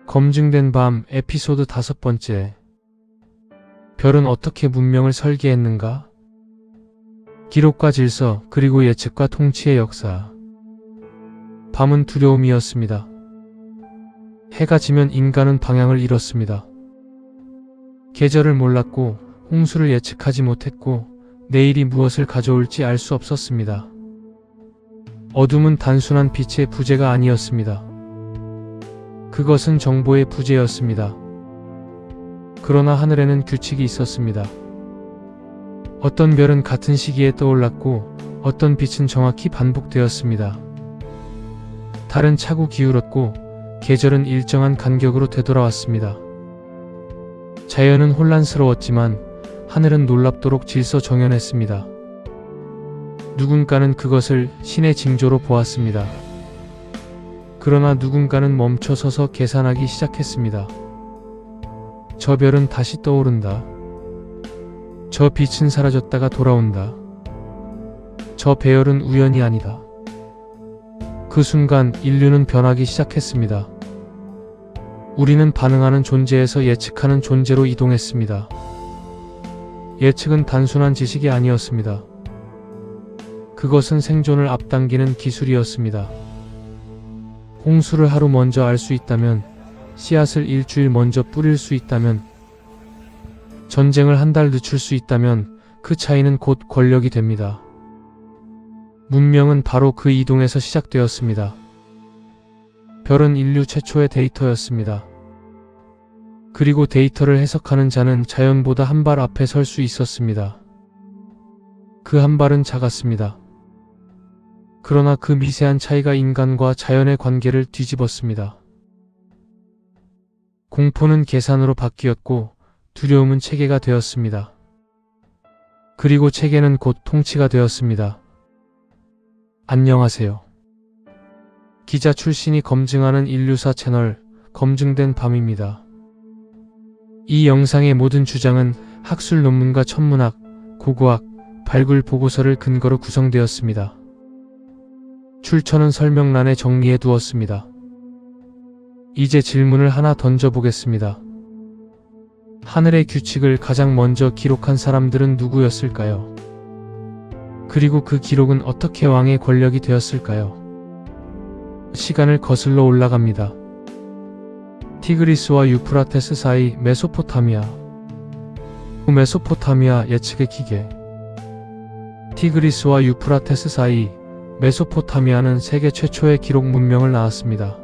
검증된 밤 에피소드 5번째. 별은 어떻게 문명을 설계했는가? 기록과 질서, 그리고 예측과 통치의 역사. 밤은 두려움이었습니다. 해가 지면 인간은 방향을 잃었습니다. 계절을 몰랐고 홍수를 예측하지 못했고 내일이 무엇을 가져올지 알 수 없었습니다. 어둠은 단순한 빛의 부재가 아니었습니다. 그것은 정보의 부재였습니다. 그러나 하늘에는 규칙이 있었습니다. 어떤 별은 같은 시기에 떠올랐고 어떤 빛은 정확히 반복되었습니다. 달은 차고 기울었고 계절은 일정한 간격으로 되돌아왔습니다. 자연은 혼란스러웠지만 하늘은 놀랍도록 질서정연했습니다. 누군가는 그것을 신의 징조로 보았습니다. 그러나 누군가는 멈춰서서 계산하기 시작했습니다. 저 별은 다시 떠오른다. 저 빛은 사라졌다가 돌아온다. 저 배열은 우연이 아니다. 그 순간 인류는 변하기 시작했습니다. 우리는 반응하는 존재에서 예측하는 존재로 이동했습니다. 예측은 단순한 지식이 아니었습니다. 그것은 생존을 앞당기는 기술이었습니다. 홍수를 하루 먼저 알 수 있다면, 씨앗을 일주일 먼저 뿌릴 수 있다면, 전쟁을 한 달 늦출 수 있다면 그 차이는 곧 권력이 됩니다. 문명은 바로 그 이동에서 시작되었습니다. 별은 인류 최초의 데이터였습니다. 그리고 데이터를 해석하는 자는 자연보다 한 발 앞에 설 수 있었습니다. 그 한 발은 작았습니다. 그러나 그 미세한 차이가 인간과 자연의 관계를 뒤집었습니다. 공포는 계산으로 바뀌었고 두려움은 체계가 되었습니다. 그리고 체계는 곧 통치가 되었습니다. 안녕하세요. 기자 출신이 검증하는 인류사 채널 검증된 밤입니다. 이 영상의 모든 주장은 학술 논문과 천문학, 고고학, 발굴 보고서를 근거로 구성되었습니다. 출처는 설명란에 정리해 두었습니다. 이제 질문을 하나 던져보겠습니다. 하늘의 규칙을 가장 먼저 기록한 사람들은 누구였을까요? 그리고 그 기록은 어떻게 왕의 권력이 되었을까요? 시간을 거슬러 올라갑니다. 티그리스와 유프라테스 사이 메소포타미아. 메소포타미아 예측의 기계. 티그리스와 유프라테스 사이 메소포타미아는 세계 최초의 기록 문명을 낳았습니다.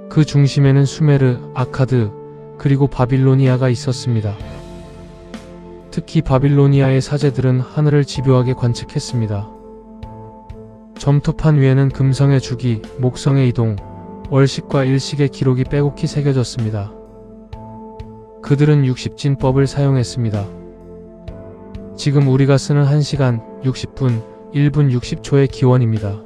그 중심에는 수메르, 아카드, 그리고 바빌로니아가 있었습니다. 특히 바빌로니아의 사제들은 하늘을 집요하게 관측했습니다. 점토판 위에는 금성의 주기, 목성의 이동, 월식과 일식의 기록이 빼곡히 새겨졌습니다. 그들은 60진법을 사용했습니다. 지금 우리가 쓰는 1시간 60분, 1분 60초의 기원입니다.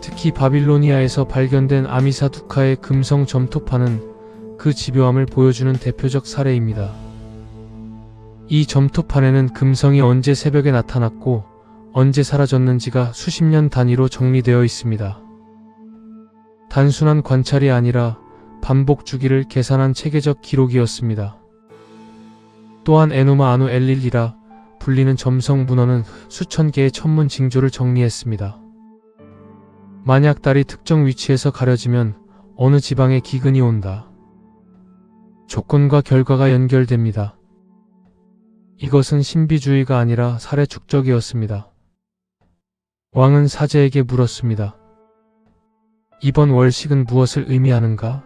특히 바빌로니아에서 발견된 아미사두카의 금성 점토판은 그 집요함을 보여주는 대표적 사례입니다. 이 점토판에는 금성이 언제 새벽에 나타났고 언제 사라졌는지가 수십 년 단위로 정리되어 있습니다. 단순한 관찰이 아니라 반복 주기를 계산한 체계적 기록이었습니다. 또한 에누마 아누 엘릴리라 불리는 점성 문헌은 수천 개의 천문 징조를 정리했습니다. 만약 달이 특정 위치에서 가려지면 어느 지방에 기근이 온다. 조건과 결과가 연결됩니다. 이것은 신비주의가 아니라 사례 축적이었습니다. 왕은 사제에게 물었습니다. 이번 월식은 무엇을 의미하는가?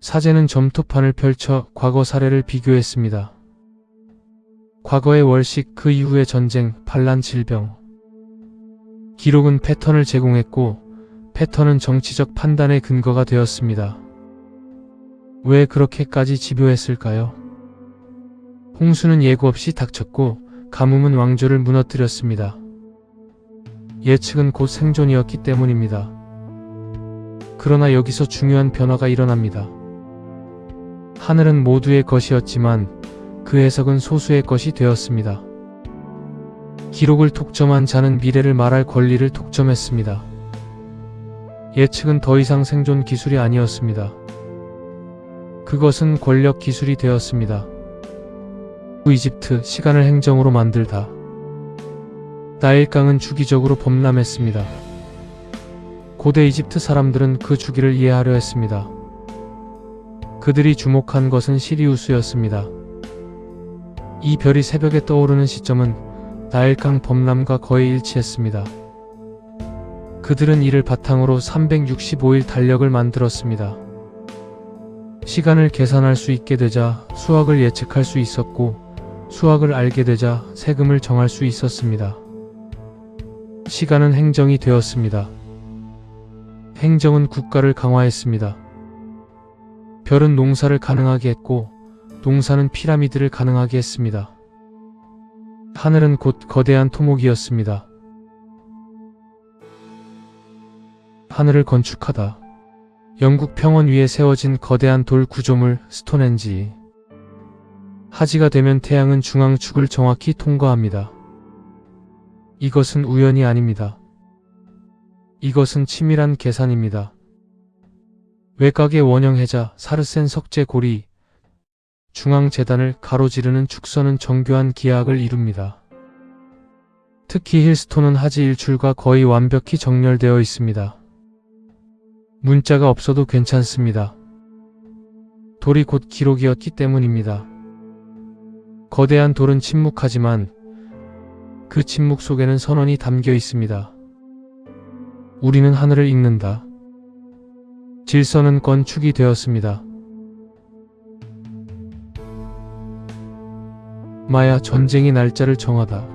사제는 점토판을 펼쳐 과거 사례를 비교했습니다. 과거의 월식, 그 이후의 전쟁, 반란, 질병. 기록은 패턴을 제공했고 패턴은 정치적 판단의 근거가 되었습니다. 왜 그렇게까지 집요했을까요? 홍수는 예고 없이 닥쳤고 가뭄은 왕조를 무너뜨렸습니다. 예측은 곧 생존이었기 때문입니다. 그러나 여기서 중요한 변화가 일어납니다. 하늘은 모두의 것이었지만 그 해석은 소수의 것이 되었습니다. 기록을 독점한 자는 미래를 말할 권리를 독점했습니다. 예측은 더 이상 생존 기술이 아니었습니다. 그것은 권력 기술이 되었습니다. 이집트 시간을 행정으로 만들다. 나일강은 주기적으로 범람했습니다. 고대 이집트 사람들은 그 주기를 이해하려 했습니다. 그들이 주목한 것은 시리우스였습니다. 이 별이 새벽에 떠오르는 시점은 나일강 범람과 거의 일치했습니다. 그들은 이를 바탕으로 365일 달력을 만들었습니다. 시간을 계산할 수 있게 되자 수학을 예측할 수 있었고, 수학을 알게 되자 세금을 정할 수 있었습니다. 시간은 행정이 되었습니다. 행정은 국가를 강화했습니다. 별은 농사를 가능하게 했고, 농사는 피라미드를 가능하게 했습니다. 하늘은 곧 거대한 토목이었습니다. 하늘을 건축하다. 영국 평원 위에 세워진 거대한 돌 구조물 스톤헨지. 하지가 되면 태양은 중앙축을 정확히 통과합니다. 이것은 우연이 아닙니다. 이것은 치밀한 계산입니다. 외곽의 원형해자 사르센 석재 고리, 중앙재단을 가로지르는 축선은 정교한 기하학을 이룹니다. 특히 힐스톤은 하지 일출과 거의 완벽히 정렬되어 있습니다. 문자가 없어도 괜찮습니다. 돌이 곧 기록이었기 때문입니다. 거대한 돌은 침묵하지만 그 침묵 속에는 선언이 담겨 있습니다. 우리는 하늘을 읽는다. 질서는 건축이 되었습니다. 마야 전쟁의 날짜를 정하다.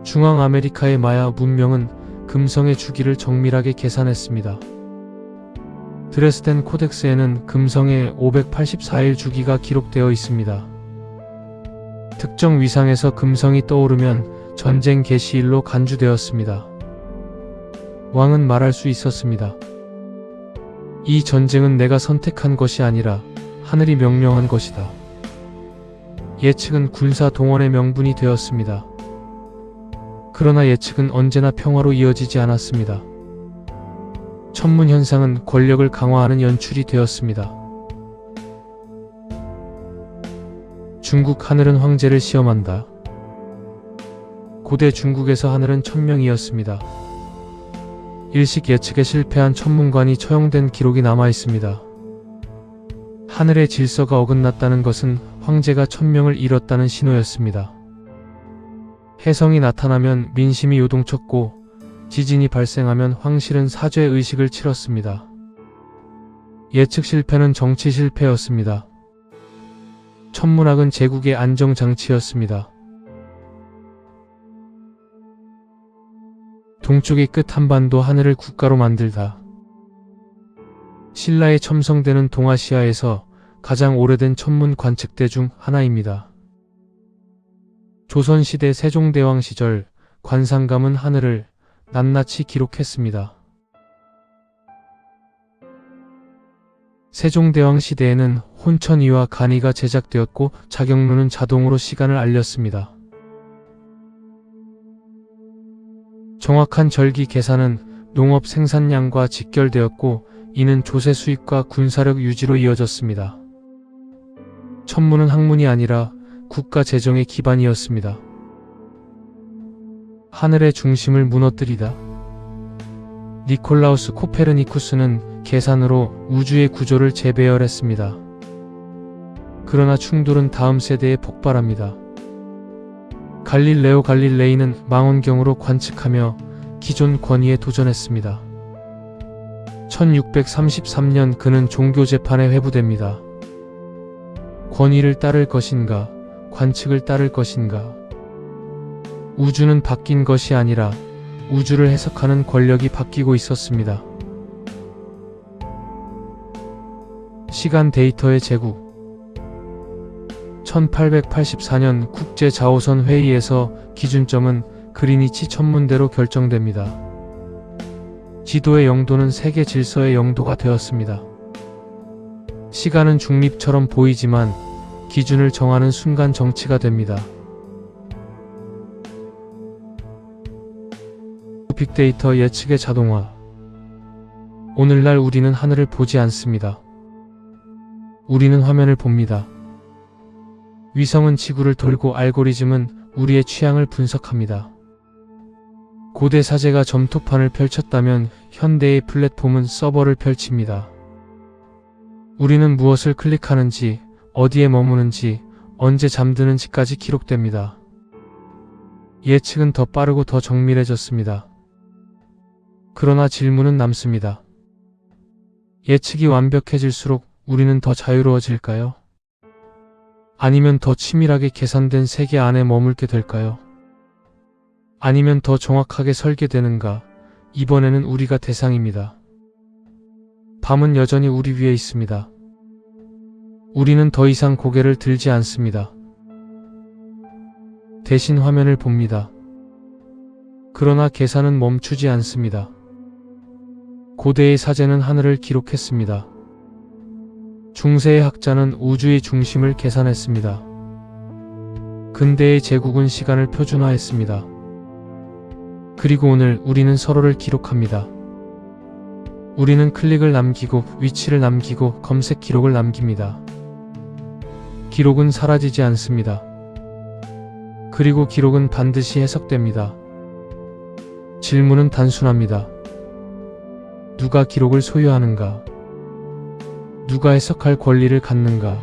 중앙 아메리카의 마야 문명은 금성의 주기를 정밀하게 계산했습니다. 드레스덴 코덱스에는 금성의 584일 주기가 기록되어 있습니다. 특정 위상에서 금성이 떠오르면 전쟁 개시일로 간주되었습니다. 왕은 말할 수 있었습니다. 이 전쟁은 내가 선택한 것이 아니라 하늘이 명령한 것이다. 예측은 군사 동원의 명분이 되었습니다. 그러나 예측은 언제나 평화로 이어지지 않았습니다. 천문 현상은 권력을 강화하는 연출이 되었습니다. 중국 하늘은 황제를 시험한다. 고대 중국에서 하늘은 천명이었습니다. 일식 예측에 실패한 천문관이 처형된 기록이 남아 있습니다. 하늘의 질서가 어긋났다는 것은 황제가 천명을 잃었다는 신호였습니다. 혜성이 나타나면 민심이 요동쳤고, 지진이 발생하면 황실은 사죄 의식을 치렀습니다. 예측 실패는 정치 실패였습니다. 천문학은 제국의 안정장치였습니다. 동쪽의 끝 한반도 하늘을 국가로 만들다. 신라에 첨성되는 동아시아에서 가장 오래된 천문 관측대 중 하나입니다. 조선시대 세종대왕 시절 관상감은 하늘을 낱낱이 기록했습니다. 세종대왕 시대에는 혼천이와 간이가 제작되었고 자경루는 자동으로 시간을 알렸습니다. 정확한 절기 계산은 농업 생산량과 직결되었고 이는 조세 수입과 군사력 유지로 이어졌습니다. 천문은 학문이 아니라 국가 재정의 기반이었습니다. 하늘의 중심을 무너뜨리다. 니콜라우스 코페르니쿠스는 계산으로 우주의 구조를 재배열했습니다. 그러나 충돌은 다음 세대에 폭발합니다. 갈릴레오 갈릴레이는 망원경으로 관측하며 기존 권위에 도전했습니다. 1633년 그는 종교 재판에 회부됩니다. 권위를 따를 것인가, 관측을 따를 것인가. 우주는 바뀐 것이 아니라 우주를 해석하는 권력이 바뀌고 있었습니다. 시간 데이터의 제국. 1884년 국제자오선 회의에서 기준점은 그리니치 천문대로 결정됩니다. 지도의 영도는 세계 질서의 영도가 되었습니다. 시간은 중립처럼 보이지만 기준을 정하는 순간 정치가 됩니다. 빅데이터 예측의 자동화. 오늘날 우리는 하늘을 보지 않습니다. 우리는 화면을 봅니다. 위성은 지구를 돌고 알고리즘은 우리의 취향을 분석합니다. 고대 사제가 점토판을 펼쳤다면 현대의 플랫폼은 서버를 펼칩니다. 우리는 무엇을 클릭하는지, 어디에 머무는지, 언제 잠드는지까지 기록됩니다. 예측은 더 빠르고 더 정밀해졌습니다. 그러나 질문은 남습니다. 예측이 완벽해질수록 우리는 더 자유로워질까요? 아니면 더 치밀하게 계산된 세계 안에 머물게 될까요? 아니면 더 정확하게 설계되는가? 이번에는 우리가 대상입니다. 밤은 여전히 우리 위에 있습니다. 우리는 더 이상 고개를 들지 않습니다. 대신 화면을 봅니다. 그러나 계산은 멈추지 않습니다. 고대의 사제는 하늘을 기록했습니다. 중세의 학자는 우주의 중심을 계산했습니다. 근대의 제국은 시간을 표준화했습니다. 그리고 오늘 우리는 서로를 기록합니다. 우리는 클릭을 남기고 위치를 남기고 검색 기록을 남깁니다. 기록은 사라지지 않습니다. 그리고 기록은 반드시 해석됩니다. 질문은 단순합니다. 누가 기록을 소유하는가? 누가 해석할 권리를 갖는가?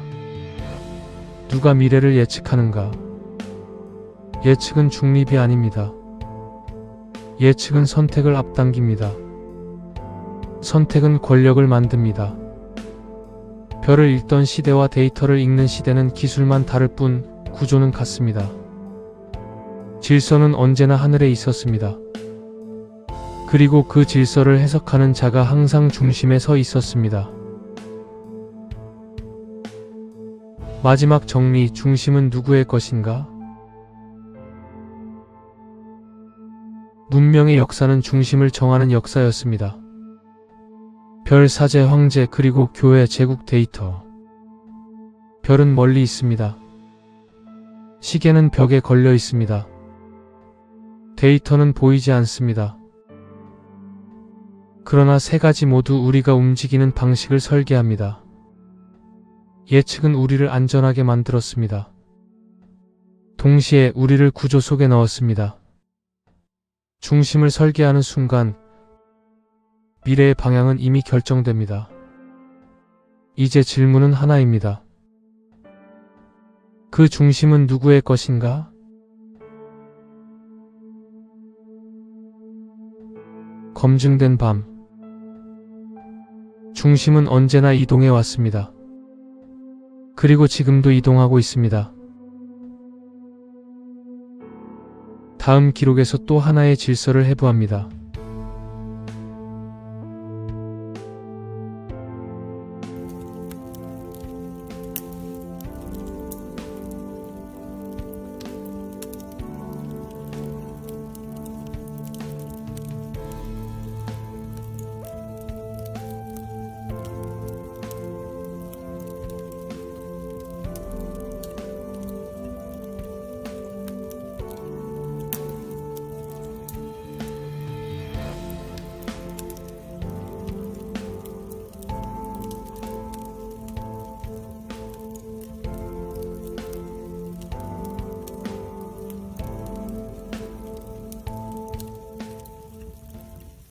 누가 미래를 예측하는가? 예측은 중립이 아닙니다. 예측은 선택을 앞당깁니다. 선택은 권력을 만듭니다. 별을 읽던 시대와 데이터를 읽는 시대는 기술만 다를 뿐 구조는 같습니다. 질서는 언제나 하늘에 있었습니다. 그리고 그 질서를 해석하는 자가 항상 중심에 서 있었습니다. 마지막 정리, 중심은 누구의 것인가? 문명의 역사는 중심을 정하는 역사였습니다. 별, 사제, 황제, 그리고 교회, 제국, 데이터. 별은 멀리 있습니다. 시계는 벽에 걸려 있습니다. 데이터는 보이지 않습니다. 그러나 세 가지 모두 우리가 움직이는 방식을 설계합니다. 예측은 우리를 안전하게 만들었습니다. 동시에 우리를 구조 속에 넣었습니다. 중심을 설계하는 순간 미래의 방향은 이미 결정됩니다. 이제 질문은 하나입니다. 그 중심은 누구의 것인가? 검증된 밤. 중심은 언제나 이동해 왔습니다. 그리고 지금도 이동하고 있습니다. 다음 기록에서 또 하나의 질서를 해부합니다.